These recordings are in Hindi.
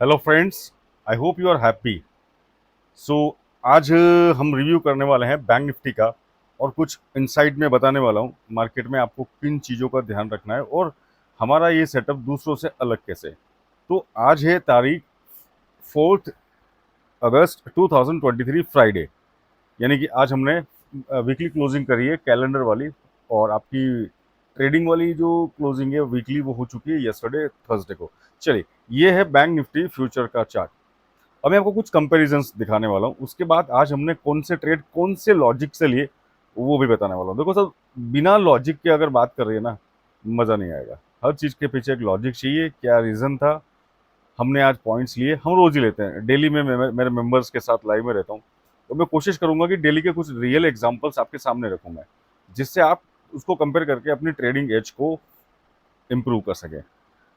Hello friends, I hope you are happy. So आज हम रिव्यू करने वाले हैं बैंक निफ्टी का और कुछ इनसाइट में बताने वाला हूँ मार्केट में आपको किन चीज़ों का ध्यान रखना है और हमारा ये सेटअप दूसरों से अलग कैसे। तो आज है तारीख 4 अगस्त 2023 फ्राइडे, यानी कि आज हमने वीकली क्लोजिंग करी है कैलेंडर वाली, और आपकी ट्रेडिंग वाली जो क्लोजिंग है वीकली वो हो चुकी है यस्टरडे थर्सडे को। चलिए, ये है बैंक निफ्टी फ्यूचर का चार्ट। अब मैं आपको कुछ कंपैरिजंस दिखाने वाला हूँ, उसके बाद आज हमने कौन से ट्रेड कौन से लॉजिक से लिए वो भी बताने वाला हूँ। देखो सर, बिना लॉजिक के अगर बात कर रही है ना, मज़ा नहीं आएगा। हर चीज़ के पीछे एक लॉजिक चाहिए। क्या रीज़न था, हमने आज पॉइंट्स लिए, हम रोज़ ही लेते हैं। डेली में मैं मेरे मेंबर्स के साथ लाइव में रहता हूँ, तो मैं कोशिश करूंगा कि डेली के कुछ रियल एग्जांपल्स आपके सामने रखूँ मैं, जिससे आप उसको कंपेयर करके अपनी ट्रेडिंग एज को इम्प्रूव कर सकें।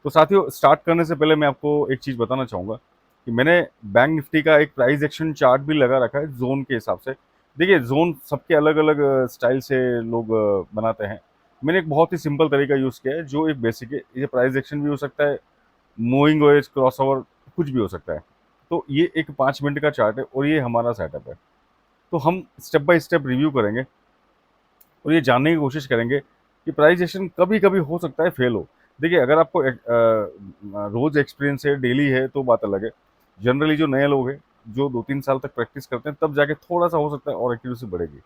तो साथियों, स्टार्ट करने से पहले मैं आपको एक चीज़ बताना चाहूँगा कि मैंने बैंक निफ्टी का एक प्राइस एक्शन चार्ट भी लगा रखा है जोन के हिसाब से। देखिए, जोन सबके अलग अलग स्टाइल से लोग बनाते हैं। मैंने एक बहुत ही सिंपल तरीका यूज़ किया है जो एक बेसिक है। ये प्राइस एक्शन भी हो सकता है, मूविंग एवरेज, क्रॉस ओवर, कुछ भी हो सकता है। तो ये एक 5 मिनट का चार्ट है और ये हमारा सेटअप है। तो हम स्टेप बाय स्टेप रिव्यू करेंगे और ये जानने की कोशिश करेंगे कि प्राइस एक्शन कभी कभी हो सकता है फेल हो। देखिए, अगर आपको रोज एक्सपीरियंस है, डेली है, तो बात अलग है। जनरली जो नए लोग हैं, जो 2-3 साल तक प्रैक्टिस करते हैं, तब जाके थोड़ा सा हो सकता है और एक्यूरेसी बढ़ेगी।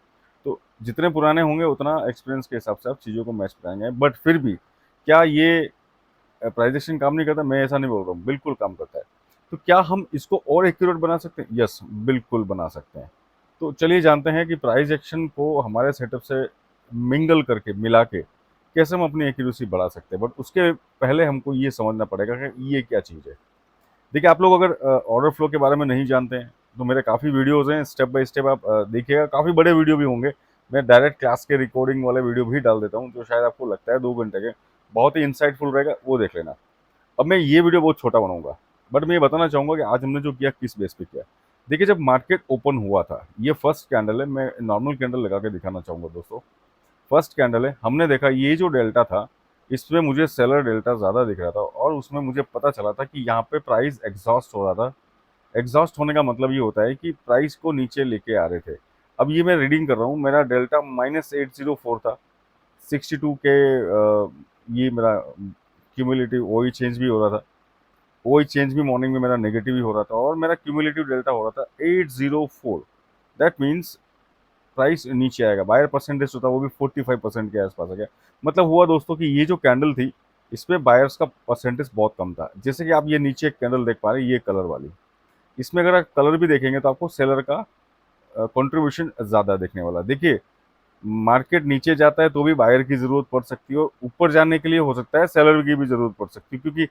तो जितने पुराने होंगे उतना एक्सपीरियंस के हिसाब से आप चीज़ों को मैच कराएंगे। बट फिर भी क्या ये प्राइस एक्शन काम नहीं करता? मैं ऐसा नहीं बोल रहा हूँ, बिल्कुल काम करता है। तो क्या हम इसको और एक्यूरेट बना सकते हैं? यस, बिल्कुल बना सकते हैं। तो चलिए जानते हैं कि प्राइस एक्शन को हमारे सेटअप से मिंगल करके, मिला के, कैसे हम अपनी एक्यूरेसी बढ़ा सकते हैं। बट उसके पहले हमको ये समझना पड़ेगा कि ये क्या चीज़ है। देखिए, आप लोग अगर ऑर्डर फ्लो के बारे में नहीं जानते हैं, तो मेरे काफ़ी वीडियोज़ हैं, स्टेप बाय स्टेप आप देखिएगा। काफ़ी बड़े वीडियो भी होंगे। मैं डायरेक्ट क्लास के रिकॉर्डिंग वाले वीडियो भी डाल देता हूँ, जो शायद आपको लगता है 2 घंटे के, बहुत ही इंसाइटफुल रहेगा, वो देख लेना। अब मैं ये वीडियो बहुत छोटा बनाऊंगा, बट मैं ये बताना चाहूंगा कि आज हमने जो किया किस बेस पे किया। देखिए, जब मार्केट ओपन हुआ था, ये फर्स्ट कैंडल है, मैं नॉर्मल कैंडल लगा के दिखाना चाहूंगा दोस्तों। फर्स्ट कैंडल है, हमने देखा ये जो डेल्टा था, इसमें मुझे सेलर डेल्टा ज़्यादा दिख रहा था और उसमें मुझे पता चला था कि यहाँ पे प्राइस एग्जॉस्ट हो रहा था। एग्जॉस्ट होने का मतलब ये होता है कि प्राइस को नीचे लेके आ रहे थे। अब ये मैं रीडिंग कर रहा हूँ, मेरा डेल्टा -804 था, 62 के। ये मेरा क्यूमुलेटिव वही चेंज भी हो रहा था, वही चेंज भी मॉर्निंग में मेरा नेगेटिव ही हो रहा था, और मेरा क्यूमुलेटिव डेल्टा हो रहा था 804। दैट मीन्स प्राइस नीचे आएगा। बायर परसेंटेज जो था वो भी 45% के आसपास आ गया। मतलब हुआ दोस्तों कि ये जो कैंडल थी, इसमें बायर्स का परसेंटेज बहुत कम था। जैसे कि आप ये नीचे एक कैंडल देख पा रहे हैं, ये कलर वाली, इसमें अगर आप कलर भी देखेंगे तो आपको सेलर का कंट्रीब्यूशन ज़्यादा देखने वाला। देखिए, मार्केट नीचे जाता है तो भी बायर की ज़रूरत पड़ सकती है, और ऊपर जाने के लिए हो सकता है सेलर की भी ज़रूरत पड़ सकती है, क्योंकि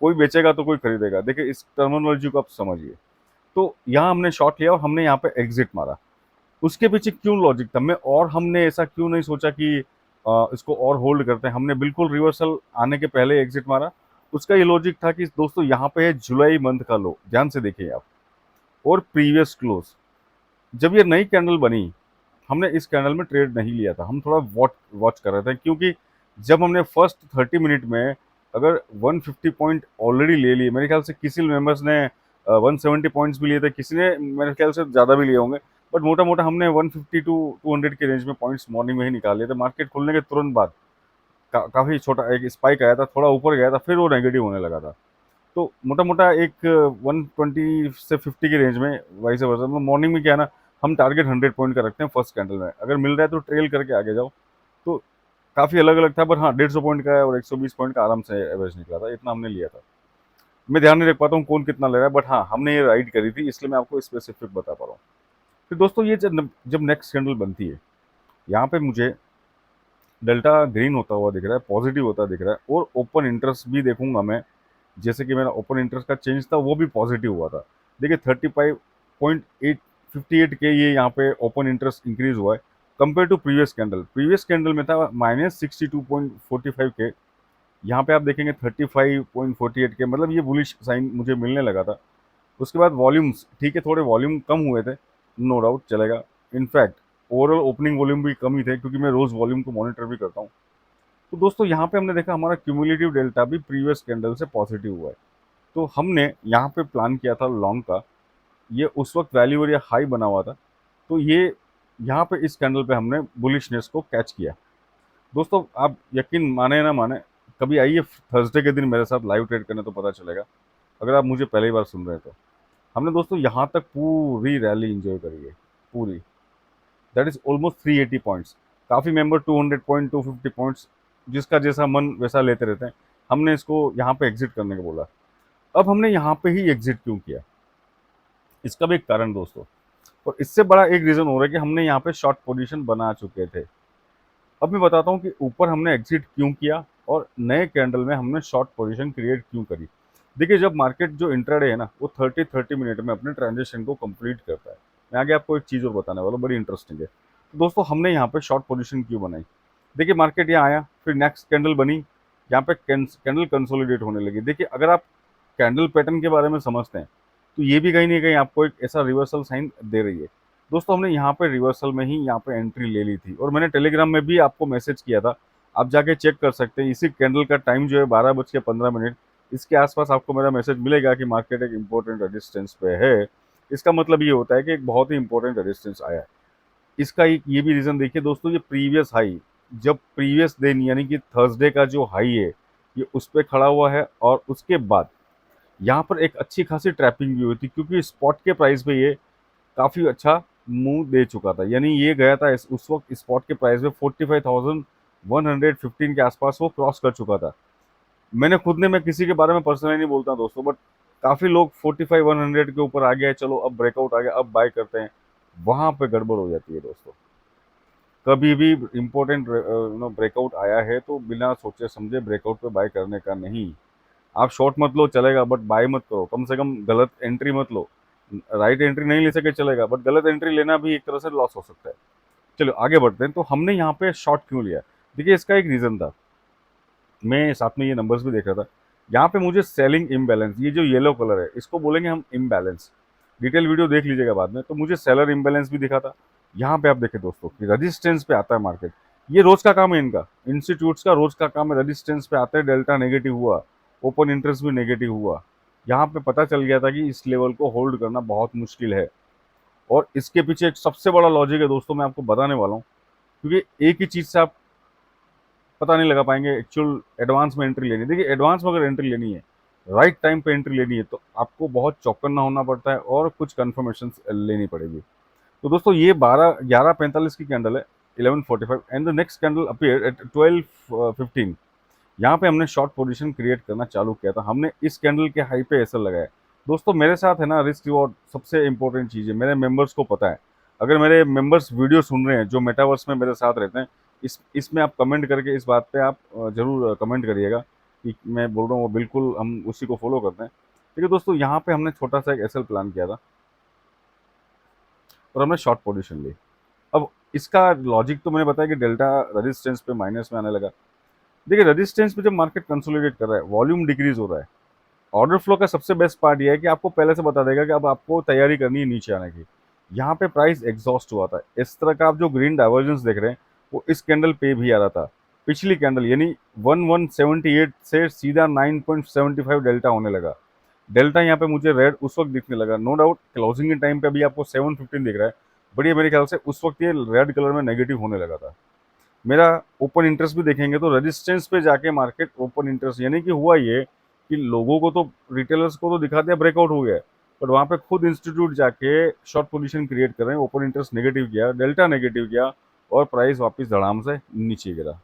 कोई बेचेगा तो कोई खरीदेगा। देखिए, इस टर्मिनोलॉजी को आप समझिए। तो यहाँ हमने शॉर्ट लिया और हमने यहाँ पे एग्जिट मारा। उसके पीछे क्यों लॉजिक था, मैं और हमने ऐसा क्यों नहीं सोचा कि इसको और होल्ड करते हैं? हमने बिल्कुल रिवर्सल आने के पहले एग्जिट मारा। उसका ये लॉजिक था कि दोस्तों, यहाँ पे है जुलाई मंथ का लो, ध्यान से देखिए आप, और प्रीवियस क्लोज। जब ये नई कैंडल बनी, हमने इस कैंडल में ट्रेड नहीं लिया था, हम थोड़ा वॉच वॉच कर रहे थे, क्योंकि जब हमने फर्स्ट 30 मिनट में अगर 150 पॉइंट ऑलरेडी ले लिए, मेरे ख्याल से किसी मेंबर्स ने 170 पॉइंट्स भी लिए थे, किसी ने मेरे ख्याल से ज़्यादा भी लिए होंगे। बट मोटा मोटा हमने 150 टू 200 के रेंज में पॉइंट्स मॉर्निंग में ही निकाल लिए थे। मार्केट खुलने के तुरंत बाद काफ़ी छोटा एक स्पाइक आया था, थोड़ा ऊपर गया था, फिर वो नेगेटिव होने लगा था। तो मोटा मोटा एक 120 से 50 की रेंज में, वाइस वर्सा, मतलब मॉर्निंग में क्या है ना, हम टारगेट 100 पॉइंट का रखते हैं फर्स्ट कैंडल में। अगर मिल रहा है तो ट्रेल करके आगे जाओ। तो काफ़ी अलग अलग था, पर हाँ, 150 पॉइंट का और 120 पॉइंट का आराम से एवरेज निकला था, इतना हमने लिया था। मैं ध्यान नहीं रख पाता हूँ कौन कितना ले रहा है, बट हाँ, हमने ये राइड करी थी, इसलिए मैं आपको स्पेसिफिक बता पा रहा हूँ। फिर दोस्तों, ये जब नेक्स्ट कैंडल बनती है, यहाँ पे मुझे डेल्टा ग्रीन होता हुआ दिख रहा है, पॉजिटिव होता दिख रहा है, और ओपन इंटरेस्ट भी देखूंगा मैं। जैसे कि मेरा ओपन इंटरेस्ट का चेंज था, वो भी पॉजिटिव हुआ था। देखिए, 35.858 के ये यहाँ पे ओपन इंटरेस्ट इंक्रीज हुआ है compare to previous candle. Previous candle में था -62.45 के, यहाँ पे आप देखेंगे 35.48 के, मतलब ये बुलिश साइन मुझे मिलने लगा था। उसके बाद वॉल्यूम्स, ठीक है, थोड़े वॉल्यूम कम हुए थे, नो डाउट, चलेगा। इनफैक्ट ओवरऑल ओपनिंग वॉल्यूम भी कम ही थे, क्योंकि मैं रोज वॉल्यूम को मॉनिटर भी करता हूँ। तो दोस्तों, यहाँ पे हमने देखा हमारा क्यूमुलेटिव डेल्टा भी प्रीवियस कैंडल से पॉजिटिव हुआ है। तो हमने यहाँ पे प्लान किया था लॉन्ग का। ये उस वक्त वैल्यू एरिया हाई बना हुआ था, तो ये यहाँ पे इस कैंडल पे हमने बुलिशनेस को कैच किया। दोस्तों आप यकीन माने ना माने, कभी आइए थर्सडे के दिन मेरे साथ लाइव ट्रेड करने, तो पता चलेगा। अगर आप मुझे पहली बार सुन रहे हैं तो हमने दोस्तों यहाँ तक पूरी रैली एंजॉय करी है, पूरी। That is almost 380 points. काफ़ी मेंबर 200 पॉइंट, 250 पॉइंट्स, जिसका जैसा मन वैसा लेते रहते हैं। हमने इसको यहाँ पे एग्जिट करने को बोला। अब हमने यहाँ पे ही एग्जिट क्यों किया, इसका भी एक कारण दोस्तों, और इससे बड़ा एक रीज़न हो रहा है कि हमने यहाँ पे शॉर्ट पोजीशन बना चुके थे। अब मैं बताता हूँ कि ऊपर हमने एग्जिट क्यों किया और नए कैंडल में हमने शॉर्ट पोजीशन क्रिएट क्यों करी। देखिए, जब मार्केट जो इंट्राडे है ना, वो 30 मिनट में अपने ट्रांजेक्शन को कंप्लीट करता है। मैं आगे आपको एक चीज़ और बताने वाला हूँ, बड़ी इंटरेस्टिंग है। तो दोस्तों हमने यहाँ पे शॉर्ट पोजीशन क्यों बनाई। देखिए, मार्केट यहाँ आया, फिर नेक्स्ट कैंडल बनी, यहाँ पे कैंडल कंसोलिडेट होने लगी। देखिए, अगर आप कैंडल पैटर्न के बारे में समझते हैं, तो ये भी कहीं ना कहीं आपको एक ऐसा रिवर्सल साइन दे रही है। दोस्तों हमने यहाँ पे रिवर्सल में ही यहाँ पे एंट्री ले ली थी, और मैंने टेलीग्राम में भी आपको मैसेज किया था। आप जाके चेक कर सकते हैं, इसी कैंडल का टाइम जो है 12:15, इसके आसपास आपको मेरा मैसेज मिलेगा कि मार्केट एक इंपॉर्टेंट रेजिस्टेंस पे है। इसका मतलब ये होता है कि एक बहुत ही इंपॉर्टेंट रेजिस्टेंस आया है। इसका एक ये भी रीज़न देखिए दोस्तों, ये प्रीवियस हाई, जब प्रीवियस दिन यानी कि थर्सडे का जो हाई है, ये उस पर खड़ा हुआ है, और उसके बाद यहाँ पर एक अच्छी खासी ट्रैपिंग भी हुई थी, क्योंकि स्पॉट के प्राइस पे ये काफ़ी अच्छा मूव दे चुका था। यानी ये गया था उस वक्त स्पॉट के प्राइस पे 45,115 के आसपास वो क्रॉस कर चुका था। मैं किसी के बारे में पर्सनली नहीं बोलता दोस्तों, बट काफ़ी लोग 45,100 के ऊपर आ गया है, चलो अब ब्रेकआउट आ गया, अब बाय करते हैं। वहाँ पे गड़बड़ हो जाती है दोस्तों। कभी भी इम्पोर्टेंट ब्रेकआउट आया है तो बिना सोचे समझे ब्रेकआउट पे बाय करने का नहीं। आप शॉर्ट मत लो चलेगा, बट बाय मत करो, कम से कम गलत एंट्री मत लो। राइट एंट्री नहीं ले सके चलेगा, बट गलत एंट्री लेना भी एक तरह से लॉस हो सकता है। चलो आगे बढ़ते हैं। तो हमने यहाँ पे शॉर्ट क्यों लिया, देखिए इसका एक रीज़न था। मैं साथ में ये नंबर्स भी देख रहा था। यहाँ पे मुझे सेलिंग इम्बैलेंस, ये जो येलो कलर है इसको बोलेंगे हम इम्बैलेंस, डिटेल वीडियो देख लीजिएगा बाद में। तो मुझे सेलर इम्बैलेंस भी दिखा था। यहाँ पे आप देखें दोस्तों कि रेजिस्टेंस पे आता है मार्केट, ये रोज का काम है इनका, इंस्टीट्यूट्स का रोज का काम है। रेजिस्टेंस पे आते हैं, डेल्टा नेगेटिव हुआ, ओपन इंटरेस्ट भी नेगेटिव हुआ। यहाँ पे पता चल गया था कि इस लेवल को होल्ड करना बहुत मुश्किल है। और इसके पीछे एक सबसे बड़ा लॉजिक है दोस्तों, मैं आपको बताने वाला हूँ। क्योंकि एक ही चीज़ से आप पता नहीं लगा पाएंगे एक्चुअल एडवांस में एंट्री लेनी है। देखिए, एडवांस में अगर एंट्री लेनी है, राइट टाइम पे एंट्री लेनी है, तो आपको बहुत चौकन्ना होना पड़ता है और कुछ कन्फर्मेशन लेनी पड़ेगी। तो दोस्तों ये 11:45 की कैंडल है, 11:45, and the next candle appear eight 12:15। यहाँ पे हमने शॉर्ट पोजीशन क्रिएट करना चालू किया था। हमने इस कैंडल के हाई पे ऐसा लगाया। दोस्तों मेरे साथ है ना, रिस्क रिवॉर्ड सबसे इंपॉर्टेंट चीज़ है, मेरे मेंबर्स को पता है। अगर मेरे मेंबर्स वीडियो सुन रहे हैं जो मेटावर्स में मेरे साथ रहते हैं, इसमें आप कमेंट करके इस बात पे आप जरूर कमेंट करिएगा कि मैं बोल रहा हूँ वो बिल्कुल हम उसी को फॉलो करते हैं। ठीक है दोस्तों, यहाँ पे हमने छोटा सा एक एसएल प्लान किया था और हमने शॉर्ट पोजीशन ली। अब इसका लॉजिक तो मैंने बताया कि डेल्टा रेजिस्टेंस पे माइनस में आने लगा। देखिए, रेजिस्टेंस पे जब मार्केट कंसोलिडेट कर रहा है, वॉल्यूम डिक्रीज हो रहा है। ऑर्डर फ्लो का सबसे बेस्ट पार्ट ये है कि आपको पहले से बता देगा कि अब आपको तैयारी करनी है नीचे आने की। यहाँ पे प्राइस एग्जॉस्ट हुआ था। इस तरह का आप जो ग्रीन डाइवर्जेंस देख रहे हैं, वो इस कैंडल पे भी आ रहा था। पिछली कैंडल यानी 1178 से सीधा 9.75 डेल्टा होने लगा। डेल्टा यहाँ पे मुझे रेड उस वक्त दिखने लगा, नो डाउट क्लोजिंग के टाइम पे अभी आपको 715 दिख रहा है, बढ़िया। मेरे ख्याल से उस वक्त ये रेड कलर में नेगेटिव होने लगा था। मेरा ओपन इंटरेस्ट भी देखेंगे तो रेजिस्टेंस पे जाके मार्केट ओपन इंटरेस्ट, यानी कि हुआ ये कि लोगों को तो, रिटेलर्स को तो दिखा दिया ब्रेकआउट हो गया है, बट वहाँ पे खुद इंस्टीट्यूट जाके शॉर्ट पोजीशन क्रिएट कर रहे हैं। ओपन इंटरेस्ट नेगेटिव किया, डेल्टा नेगेटिव किया, और प्राइस वापस धड़ाम से नीचे गिरा।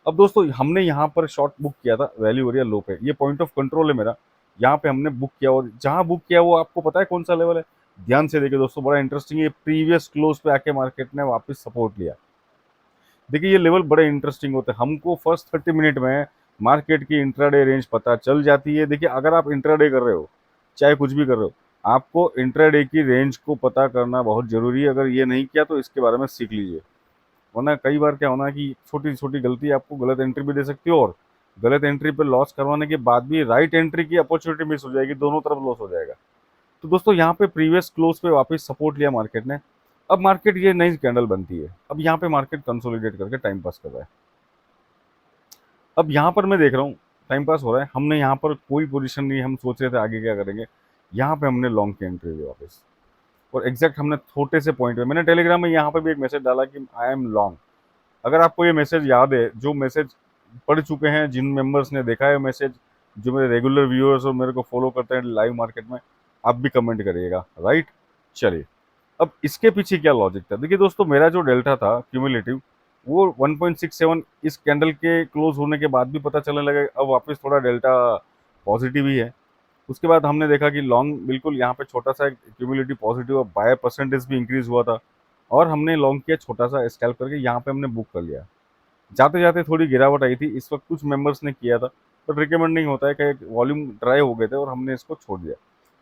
अब दोस्तों हमने यहाँ पर शॉर्ट बुक किया था वैल्यू एरिया लो पे, ये पॉइंट ऑफ कंट्रोल है मेरा। यहाँ पे हमने बुक किया, और जहाँ बुक किया वो आपको पता है कौन सा लेवल है, ध्यान से देखिए दोस्तों, बड़ा इंटरेस्टिंग है। प्रीवियस क्लोज पे आके मार्केट ने वापस सपोर्ट लिया। देखिए, ये लेवल बड़े इंटरेस्टिंग होते हैं। हमको फर्स्ट 30 मिनट में मार्केट की इंट्राडे रेंज पता चल जाती है। देखिए, अगर आप इंट्राडे कर रहे हो, चाहे कुछ भी कर रहे हो, आपको इंट्राडे की रेंज को पता करना बहुत जरूरी है। अगर ये नहीं किया तो इसके बारे में सीख लीजिए, वरना कई बार क्या होना कि छोटी छोटी गलती आपको गलत एंट्री भी दे सकती है, और गलत एंट्री पे लॉस करवाने के बाद भी राइट एंट्री की अपॉर्चुनिटी मिस हो जाएगी, दोनों तरफ लॉस हो जाएगा। तो दोस्तों यहाँ पे प्रीवियस क्लोज पे वापस सपोर्ट लिया मार्केट ने। अब मार्केट ये नई कैंडल बनती है, अब यहाँ पे मार्केट कंसोलिडेट करके टाइम पास कर रहा है। अब यहाँ पर मैं देख रहा हूँ टाइम पास हो रहा है, हमने यहाँ पर कोई पोजीशन नहीं, हम सोच रहे थे आगे क्या करेंगे, यहाँ पे हमने लॉन्ग की एंट्री ली वापस। और एग्जैक्ट हमने छोटे से पॉइंट पे, मैंने टेलीग्राम में यहाँ पे भी एक मैसेज डाला कि आई एम लॉन्ग। अगर आपको ये मैसेज याद है, जो मैसेज पढ़ चुके हैं, जिन मेंबर्स ने देखा है मैसेज, जो मेरे रेगुलर व्यूअर्स और मेरे को फॉलो करते हैं लाइव मार्केट में, आप भी कमेंट करिएगा, राइट। चलिए, अब इसके पीछे क्या लॉजिक था, देखिए दोस्तों, मेरा जो डेल्टा था क्यूमुलेटिव वो 1.67 इस कैंडल के क्लोज होने के बाद भी पता चलने लगा, अब वापस थोड़ा डेल्टा पॉजिटिव ही है। उसके बाद हमने देखा कि लॉन्ग बिल्कुल यहाँ पे छोटा सा क्यूमुलेटिव पॉजिटिव बाय परसेंटेज भी इंक्रीज हुआ था, और हमने लॉन्ग किया छोटा सा स्कैल्प करके, यहाँ पे हमने बुक कर लिया। जाते जाते थोड़ी गिरावट आई थी, इस वक्त कुछ मेंबर्स ने किया था, बट रिकमेंड नहीं होता है कि वॉल्यूम ड्राई हो गए थे और हमने इसको छोड़ दिया।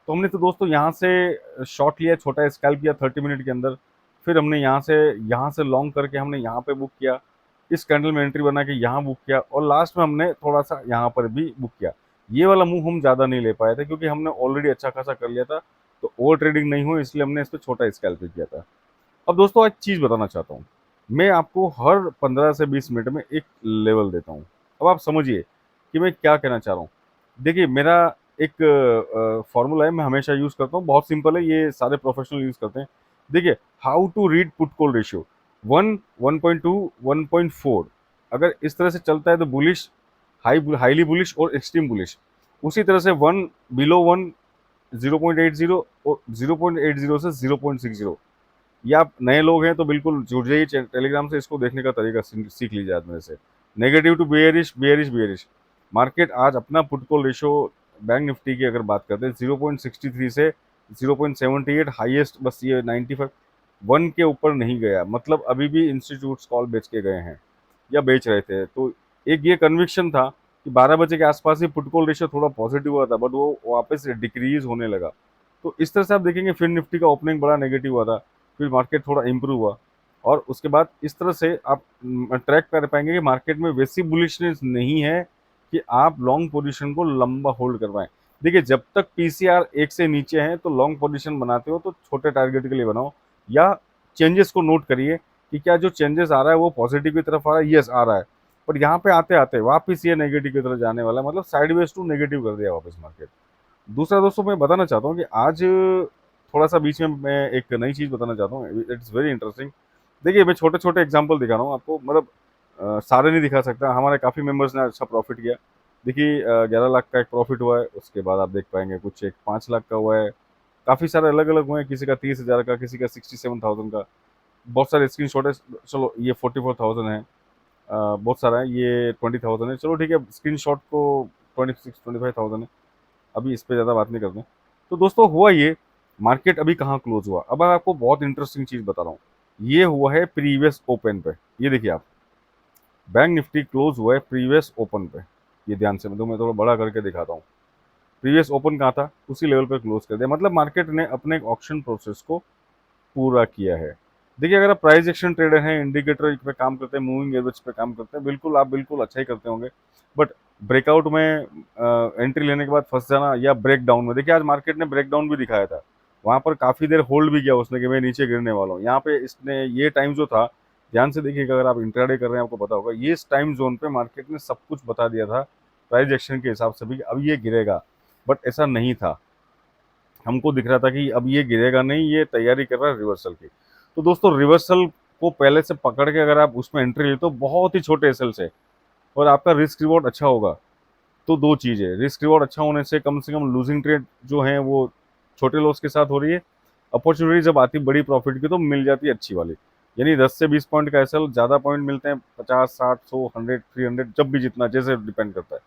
तो हमने तो दोस्तों यहाँ से शॉर्ट लिया, छोटा स्कैल्प किया 30 मिनट के अंदर, फिर हमने यहाँ से लॉन्ग करके हमने यहाँ पे बुक किया, इस कैंडल में एंट्री बना के यहाँ बुक किया, और लास्ट में हमने थोड़ा सा यहाँ पर भी बुक किया। ये वाला मूव हम ज़्यादा नहीं ले पाए थे क्योंकि हमने ऑलरेडी अच्छा खासा कर लिया था, तो ओवर ट्रेडिंग नहीं हुई, इसलिए हमने इस पर छोटा स्कैल्प किया था। अब दोस्तों एक चीज़ बताना चाहता हूँ, मैं आपको हर 15 से 20 मिनट में एक लेवल देता हूँ। अब आप समझिए कि मैं क्या कहना चाह रहा हूँ। देखिए, मेरा एक फॉर्मूला है, मैं हमेशा यूज़ करता हूँ, बहुत सिंपल है, ये सारे प्रोफेशनल यूज़ करते हैं। देखिए, how to read put call ratio, 1, 1.2, 1.4, अगर इस तरह से चलता है तो बुलिश, हाईली बुलिश और एक्सट्रीम बुलिश। उसी तरह से 1 बिलो 1 0.80 और 0.80 से 0.60। या आप नए लोग हैं तो बिल्कुल जुड़ जाइए टेलीग्राम से, इसको देखने का तरीका सीख लीजिए आज मेरे से। Negative to bearish, bearish bearish. Market आज अपना put call ratio bank Nifty की अगर बात करते हैं 0.63 से 0.78 हाईएस्ट, बस ये 95 1 के ऊपर नहीं गया, मतलब अभी भी इंस्टीट्यूट्स कॉल बेच के गए हैं या बेच रहे थे। तो एक ये कन्विक्शन था कि 12 बजे के आसपास ही पुट कॉल रेशियो थोड़ा पॉजिटिव हुआ था, बट वो वापस डिक्रीज होने लगा। तो इस तरह से आप देखेंगे फिर निफ्टी का ओपनिंग बड़ा नेगेटिव हुआ था, फिर मार्केट थोड़ा इम्प्रूव हुआ, और उसके बाद इस तरह से आप ट्रैक कर पाएंगे कि मार्केट में वैसी बुलिशनेस नहीं है कि आप लॉन्ग पोजीशन को लंबा होल्ड कर पाएं। देखिए, जब तक पीसीआर 1 से नीचे है तो लॉन्ग पोजीशन बनाते हो तो छोटे टारगेट के लिए बनाओ, या चेंजेस को नोट करिए कि क्या जो चेंजेस आ रहा है वो पॉजिटिव की तरफ आ रहा है, यस आ रहा है, पर यहाँ पे आते आते वापस ये नेगेटिव की तरफ जाने वाला है, मतलब साइडवेज टू नेगेटिव कर दिया वापस मार्केट। दूसरा दोस्तों, मैं बताना चाहता हूँ कि आज थोड़ा सा बीच में मैं एक नई चीज़ बताना चाहता हूँ, इट्स वेरी इंटरेस्टिंग। देखिए, मैं छोटे छोटे एग्जांपल दिखा रहा हूँ आपको, मतलब सारे नहीं दिखा सकता, हमारे काफ़ी मेंबर्स ने अच्छा प्रॉफिट किया। देखिए, 11 लाख का एक प्रॉफिट हुआ है, उसके बाद आप देख पाएंगे कुछ एक 5 लाख का हुआ है, काफ़ी सारे अलग अलग हुए हैं, किसी का 30,000 का, किसी का 67,000 का, बहुत सारे स्क्रीन शॉट है। चलो, ये 44,000 है, बहुत सारा है, ये 20,000 है, चलो ठीक है, स्क्रीन शॉट को 25,000 है, अभी इस पे ज़्यादा बात नहीं करते हैं। तो दोस्तों, हुआ ये, मार्केट अभी कहाँ क्लोज हुआ, अब मैं आपको बहुत इंटरेस्टिंग चीज़ बता रहा हूँ। ये हुआ है प्रीवियस ओपन पे, ये देखिए आप, बैंक निफ्टी क्लोज हुआ है प्रीवियस ओपन पे, ये ध्यान से मैं थोड़ा बड़ा करके दिखाता हूँ। प्रीवियस ओपन कहाँ था, उसी लेवल पे क्लोज कर दिया, मतलब मार्केट ने अपने ऑप्शन प्रोसेस को पूरा किया है। देखिए, अगर आप प्राइस एक्शन ट्रेडर हैं, इंडिकेटर पे काम करते हैं, मूविंग एवरेज पे काम करते हैं, बिल्कुल आप बिल्कुल अच्छा ही करते होंगे, बट ब्रेकआउट में एंट्री लेने के बाद फंस जाना, या ब्रेक डाउन में, देखिए आज मार्केट ने ब्रेक डाउन भी दिखाया था, वहां पर काफी देर होल्ड भी किया उसने कि मैं नीचे गिरने वाला हूँ। यहाँ पे इसने ये टाइम जो था, ध्यान से देखिएगा, अगर आप इंट्राडे कर रहे हैं आपको पता होगा, ये इस टाइम जोन पे मार्केट ने सब कुछ बता दिया था प्राइस एक्शन के हिसाब से भी कि अब ये गिरेगा, बट ऐसा नहीं था। हमको दिख रहा था कि अब ये गिरेगा नहीं, ये तैयारी कर रहा है रिवर्सल की। तो दोस्तों, रिवर्सल को पहले से पकड़ के अगर आप उसमें एंट्री लेते हो बहुत ही छोटे एसएल से, और आपका रिस्क रिवॉर्ड अच्छा होगा, तो दो चीज़ें, रिस्क रिवॉर्ड अच्छा होने से कम लूजिंग ट्रेड जो है वो छोटे लॉस के साथ हो रही है, अपॉर्चुनिटी जब आती है बड़ी प्रॉफिट की तो मिल जाती है अच्छी वाली, यानी 10 से 20 पॉइंट का एसएल, ज़्यादा पॉइंट मिलते हैं 50, 60, 100, 100, 300, जब भी जितना, जैसे डिपेंड करता है।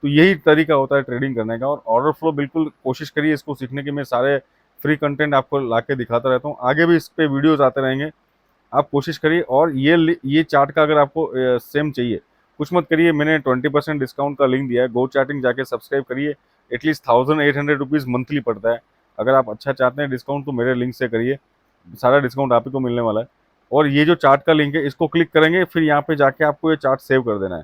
तो यही तरीका होता है ट्रेडिंग करने का, और ऑर्डर फ्लो बिल्कुल कोशिश करिए इसको सीखने की, मैं सारे फ्री कंटेंट आपको ला के दिखाता रहता हूँ, आगे भी इस पे वीडियोज आते रहेंगे, आप कोशिश करिए। और ये चार्ट का अगर आपको सेम चाहिए, कुछ मत करिए, मैंने 20% डिस्काउंट का लिंक दिया है, गो चार्टिंग जाके सब्सक्राइब करिए, एटलीस्ट 1,800 रुपीज़ मंथली पड़ता है। अगर आप अच्छा चाहते हैं डिस्काउंट तो मेरे लिंक से करिए, सारा डिस्काउंट आप ही को मिलने वाला है। और ये जो चार्ट का लिंक है, इसको क्लिक करेंगे, फिर यहाँ पे जाके आपको ये चार्ट सेव कर देना है,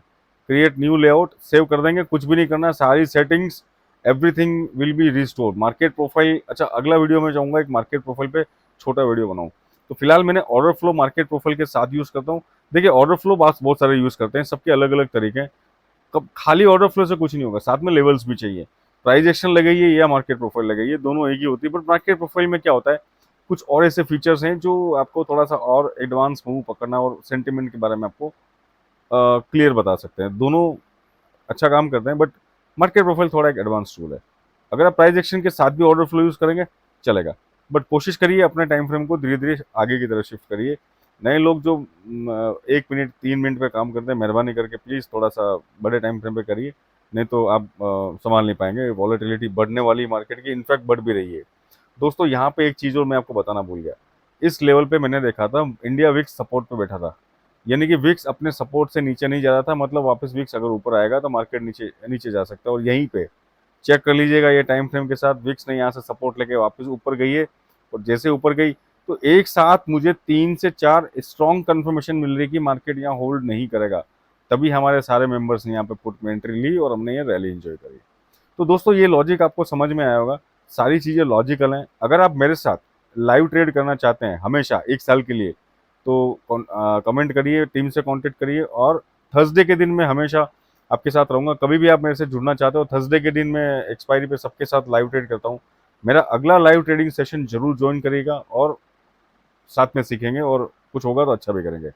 क्रिएट न्यू लेआउट, सेव कर देंगे, कुछ भी नहीं करना, सारी settings everything will be restore. Market profile, अच्छा अगला वीडियो में जाऊँगा एक मार्केट प्रोफाइल पे छोटा वीडियो बनाऊँ। तो फिलहाल मैंने ऑर्डर फ्लो मार्केट प्रोफाइल के साथ यूज़ करता हूँ। देखिए, ऑर्डर फ्लो बहुत सारे यूज़ करते हैं, सबके अलग अलग तरीके हैं। कब खाली ऑर्डर फ्लो से कुछ नहीं होगा, साथ में लेवल्स भी चाहिए। प्राइस एक्शन लगाइए या मार्केट प्रोफाइल लगाइए, दोनों एक ही होती है, बट मार्केट प्रोफाइल में क्या होता है, कुछ और ऐसे फीचर्स हैं जो आपको थोड़ा सा और एडवांस मूव पकड़ना और सेंटिमेंट के बारे में आपको क्लियर बता सकते हैं। दोनों अच्छा काम करते हैं, बट मार्केट प्रोफाइल थोड़ा एक एडवांस टूल है। अगर आप प्राइस एक्शन के साथ भी ऑर्डर फ्लो यूज़ करेंगे चलेगा, बट कोशिश करिए अपने टाइम फ्रेम को धीरे धीरे आगे की तरफ शिफ्ट करिए। नए लोग जो 1 मिनट 3 मिनट पे काम करते हैं, मेहरबानी करके प्लीज़ थोड़ा सा बड़े टाइम फ्रेम पे करिए, नहीं तो आप संभाल नहीं पाएंगे। वॉलेटिलिटी बढ़ने वाली मार्केट की, इनफैक्ट बढ़ भी रही है। दोस्तों यहाँ पे एक चीज़ और मैं आपको बताना भूल गया, इस लेवल पे मैंने देखा था इंडिया विक्स सपोर्ट पे बैठा था, यानी कि विक्स अपने सपोर्ट से नीचे नहीं जा रहा था, मतलब वापस विक्स अगर ऊपर आएगा तो मार्केट नीचे नीचे जा सकता है। और यहीं पे चेक कर लीजिएगा, ये टाइम फ्रेम के साथ विक्स ने यहाँ से सपोर्ट लेके वापस ऊपर गई है, और जैसे ऊपर गई तो एक साथ मुझे 3 से 4 स्ट्रॉन्ग कंफर्मेशन मिल रही कि मार्केट यहाँ होल्ड नहीं करेगा। तभी हमारे सारे मेंबर्स ने यहाँ पे पुट में एंट्री ली और हमने ये रैली एंजॉय करी। तो दोस्तों ये लॉजिक आपको समझ में आया होगा, सारी चीज़ें लॉजिकल हैं। अगर आप मेरे साथ लाइव ट्रेड करना चाहते हैं हमेशा 1 साल के लिए, तो कमेंट करिए, टीम से कांटेक्ट करिए, और थर्सडे के दिन मैं हमेशा आपके साथ रहूँगा। कभी भी आप मेरे से जुड़ना चाहते हो, थर्सडे के दिन मैं एक्सपायरी पे सबके साथ लाइव ट्रेड करता हूँ। मेरा अगला लाइव ट्रेडिंग सेशन जरूर ज्वाइन करिएगा, और साथ में सीखेंगे, और कुछ होगा तो अच्छा भी करेंगे।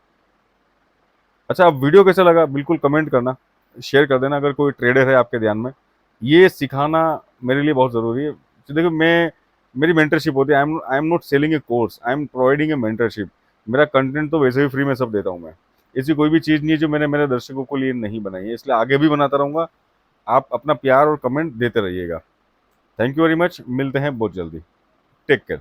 अच्छा, अब वीडियो कैसा लगा बिल्कुल कमेंट करना, शेयर कर देना अगर कोई ट्रेडर है आपके ध्यान में। ये सिखाना मेरे लिए बहुत ज़रूरी है। तो देखो, मेरी मेंटरशिप होती है, I am not selling A course, I am providing A mentorship. मेरा कंटेंट तो वैसे भी फ्री में सब देता हूँ मैं। ऐसी कोई भी चीज़ नहीं है जो मैंने मेरे दर्शकों के लिए नहीं बनाई है, इसलिए आगे भी बनाता रहूँगा। आप अपना प्यार और कमेंट देते रहिएगा। थैंक यू वेरी मच, मिलते हैं बहुत जल्दी। Take care.